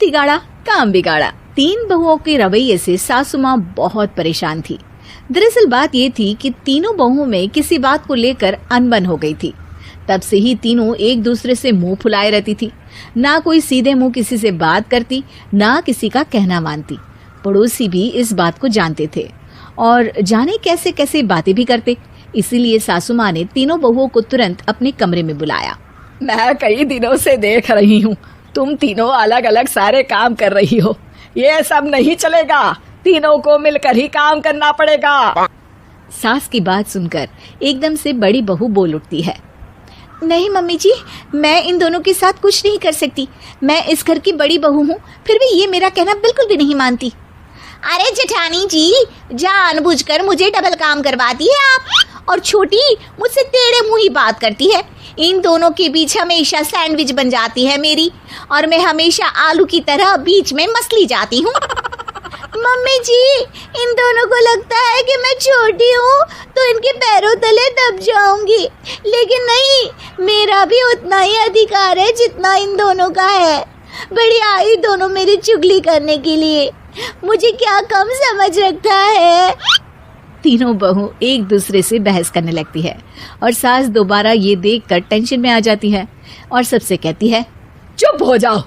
बिगाड़ा काम बिगाड़ा। तीन बहुओं के रवैये से सासू माँ बहुत परेशान थी। दरअसल बात ये थी कि तीनों बहुओं में किसी बात को लेकर अनबन हो गई थी। तब से ही तीनों एक दूसरे से मुंह फुलाए रहती थी। ना कोई सीधे मुंह किसी से बात करती, ना किसी का कहना मानती। पड़ोसी भी इस बात को जानते थे और जाने कैसे कैसे बातें भी करते। इसीलिए सासू माँ ने तीनों बहुओं को तुरंत अपने कमरे में बुलाया। मैं कई दिनों से देख रही हूँ, तुम तीनों अलग अलग सारे काम कर रही हो। ये सब नहीं चलेगा, तीनों को मिलकर ही काम करना पड़ेगा। सास की बात सुनकर एकदम से बड़ी बहू बोल उठती है। नहीं मम्मी जी, मैं इन दोनों के साथ कुछ नहीं कर सकती। मैं इस घर की बड़ी बहू हूँ, फिर भी ये मेरा कहना बिल्कुल भी नहीं मानती। अरे जेठानी जी, जानबूझकर मुझे डबल काम करवाती है आप, और छोटी मुझसे टेढ़े मुंह ही बात करती है। इन दोनों के बीच हमेशा सैंडविच बन जाती है मेरी, और मैं हमेशा आलू की तरह बीच में मसली जाती हूँ। मम्मी जी, इन दोनों को लगता है कि मैं छोटी हूँ तो इनके पैरों तले दब जाऊंगी, लेकिन नहीं, मेरा भी उतना ही अधिकार है जितना इन दोनों का है। बड़ी आई दोनों मेरी चुगली करने के लिए, मुझे क्या कम समझ रखा है। तीनों बहू एक दूसरे से बहस करने लगती है और सास दोबारा ये देखकर टेंशन में आ जाती है और सबसे कहती है, चुप हो जाओ,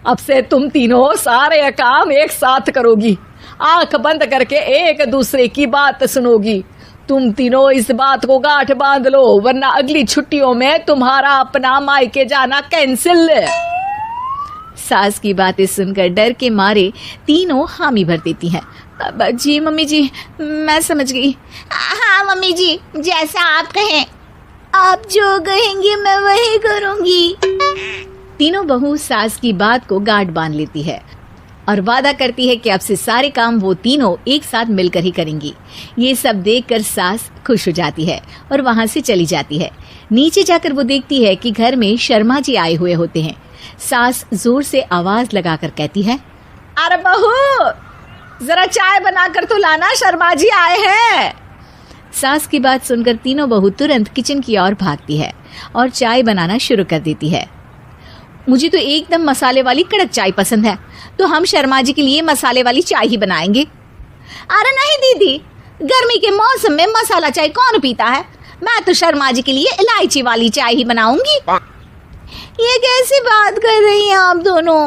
अब से तुम तीनों सारे काम एक साथ करोगी, आंख बंद करके एक दूसरे की बात सुनोगी। तुम तीनों इस बात को गांठ बांध लो, वरना अगली छुट्टियों में तुम्हारा अपना मायके जाना कैंसिल। सास की बातें सुनकर डर के मारे तीनों हामी भर देती हैं। जी मम्मी जी, मैं समझ गई। हाँ मम्मी जी, जैसा आप कहें, आप जो कहेंगी मैं वही करूंगी। तीनों बहू सास की बात को गांठ बांध लेती है और वादा करती है कि अब से सारे काम वो तीनों एक साथ मिलकर ही करेंगी। ये सब देखकर सास खुश हो जाती है और वहां से चली जाती है। नीचे जाकर वो देखती है कि घर में शर्मा जी आए हुए होते हैं। सास जोर से आवाज लगाकर कहती है, अरे बहू, जरा चाय बनाकर तो लाना, शर्मा जी आए हैं। सास की बात सुनकर तीनों बहू तुरंत किचन की ओर भागती है और चाय बनाना शुरू कर देती है। मुझे तो एकदम मसाले वाली कड़क चाय पसंद है, तो हम शर्मा जी के लिए मसाले वाली चाय ही बनाएंगे। अरे नहीं दीदी, गर्मी के मौसम में मसाला चाय कौन पीता है? मैं तो शर्मा जी के लिए इलायची वाली चाय ही बनाऊंगी। ये कैसी बात कर रही हैं आप दोनों?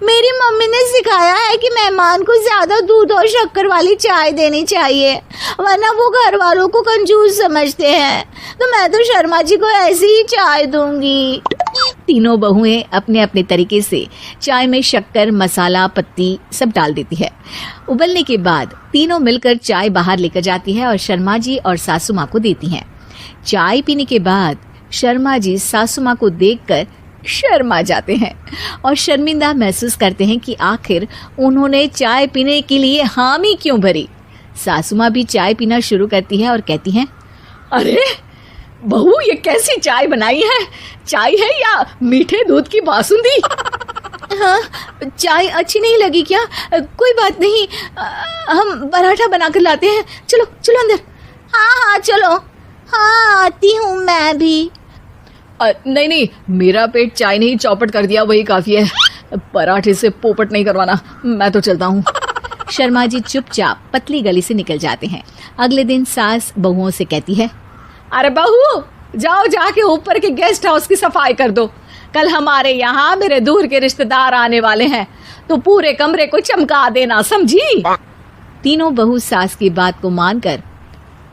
मेरी मम्मी ने सिखाया है कि मेहमान को ज्यादा दूध और शक्कर वाली चाय देनी चाहिए, वरना वो घर वालों को कंजूस समझते हैं। तो मैं तो शर्मा जी को ऐसी ही चाय दूंगी। तीनों बहुएं अपने अपने तरीके से चाय में शक्कर, मसाला, पत्ती सब डाल देती है। उबलने के बाद तीनों मिलकर चाय बाहर लेकर जाती है और शर्मा जी और सासू माँ को देती हैं। चाय पीने के बाद शर्मा जी सासू माँ को देखकर शर्मा जाते हैं और शर्मिंदा महसूस करते हैं कि आखिर उन्होंने चाय पीने के लिए हामी क्यों भरी। सासू माँ भी चाय पीना शुरू करती है और कहती हैं, अरे बहू, ये कैसी चाय बनाई है? चाय है या मीठे दूध की बासुंदी? हाँ, चाय अच्छी नहीं लगी क्या? कोई बात नहीं, हम पराठा बनाकर लाते हैं। चलो चलो अंदर। हाँ चलो, हाँ आती हूँ मैं भी। नहीं, मेरा पेट चाय ने ही चौपट कर दिया, वही काफी है। पराठे से पोपट नहीं करवाना, मैं तो चलता हूँ। शर्मा जी चुपचाप पतली गली से निकल जाते हैं। अगले दिन सास बहुओं से कहती है, अरे बहू, जाओ जाके ऊपर के गेस्ट हाउस की सफाई कर दो। कल हमारे यहाँ मेरे दूर के रिश्तेदार आने वाले हैं, तो पूरे कमरे को चमका देना, समझी? तीनों बहू सास की बात को मानकर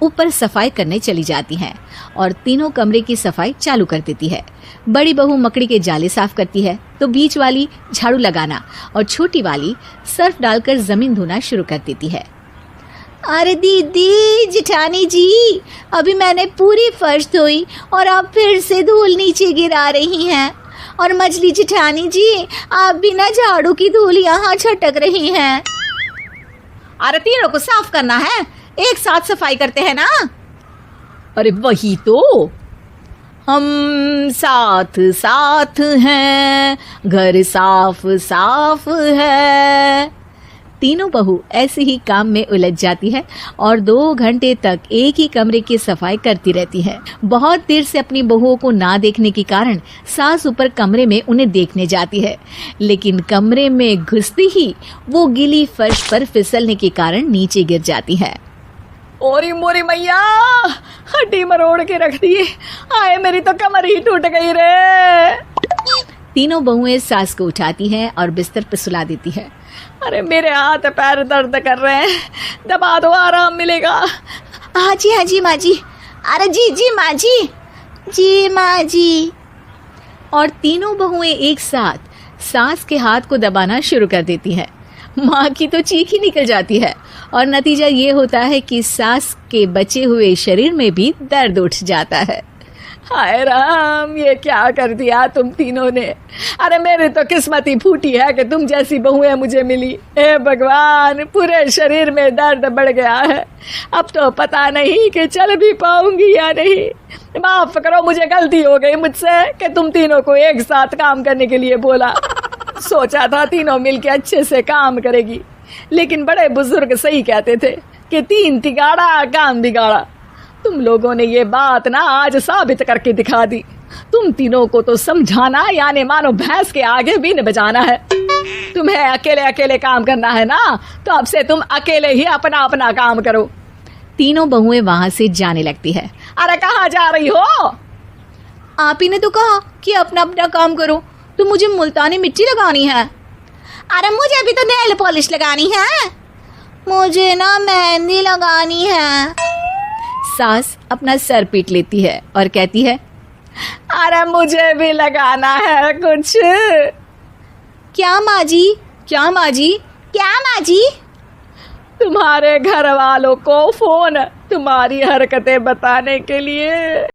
ऊपर सफाई करने चली जाती हैं और तीनों कमरे की सफाई चालू कर देती है। बड़ी बहू मकड़ी के जाले साफ करती है, तो बीच वाली झाड़ू लगाना और छोटी वाली सर्फ डालकर जमीन धोना शुरू कर देती है। अरे दीदी, जेठानी जी, अभी मैंने पूरी फर्श धोई और आप फिर से धूल नीचे गिरा रही हैं। और मछली जेठानी जी, आप भी ना झाड़ू की धूल यहाँ छटक रही हैं। अरे तीनों को साफ करना है, एक साथ सफाई करते हैं ना। अरे वही तो, हम साथ साथ हैं, घर साफ साफ है। तीनों बहू ऐसे ही काम में उलझ जाती है और 2 घंटे तक एक ही कमरे की सफाई करती रहती है। बहुत देर से अपनी बहुओं को ना देखने के कारण सास ऊपर कमरे में उन्हें देखने जाती है, लेकिन कमरे में घुसते ही वो गीली फर्श पर फिसलने के कारण नीचे गिर जाती है। ओरी मोरी मैया, हड्डी मरोड़ के रख दी। आए मेरी तो कमर ही टूट गई रे। तीनों बहुएं सास को उठाती हैं और बिस्तर पर सुला देती है। अरे मेरे हाथ पैर दर्द कर रहे हैं, दबा दो आराम मिलेगा। हाँ जी माँ जी। अरे जी माँ जी, जी माँ जी। और तीनों बहुएं एक साथ सास के हाथ को दबाना शुरू कर देती हैं। माँ की तो चीख ही निकल जाती है और नतीजा ये होता है कि सास के बचे हुए शरीर में भी दर्द उठ जाता है। हाय राम, ये क्या कर दिया तुम तीनों ने। अरे मेरी तो किस्मत ही फूटी है कि तुम जैसी बहुएं मुझे मिली। हे भगवान, पूरे शरीर में दर्द बढ़ गया है। अब तो पता नहीं कि चल भी पाऊंगी या नहीं। माफ करो, मुझे गलती हो गई मुझसे कि तुम तीनों को एक साथ काम करने के लिए बोला। सोचा था तीनों मिलके अच्छे से काम करेगी, लेकिन बड़े बुजुर्ग सही कहते थे कि 3 तिगाड़ा काम बिगाड़ा। तुम लोगों ने ये बात ना आज साबित करके दिखा दी। तुम तीनों को तो समझाना यानी मानो भैंस के आगे भी न बजाना है। तुम्हें अकेले अकेले काम करना है ना, तो अब से तुम अकेले ही अपना अपना काम करो। तीनों बहुएं वहां से जाने लगती है। अरे कहाँ जा रही हो? आप ही ने तो कहा कि अपना अपना काम करो, तो मुझे मुल्तानी मिट्टी लगानी है। अरे मुझे भी तो नेल पॉलिश लगानी है। मुझे ना मेहंदी लगानी है। सास अपना सर पीट लेती है और कहती है, अरे मुझे भी लगाना है कुछ। क्या माँ जी? क्या माँ जी? क्या माँ जी? तुम्हारे घर वालों को फोन तुम्हारी हरकतें बताने के लिए।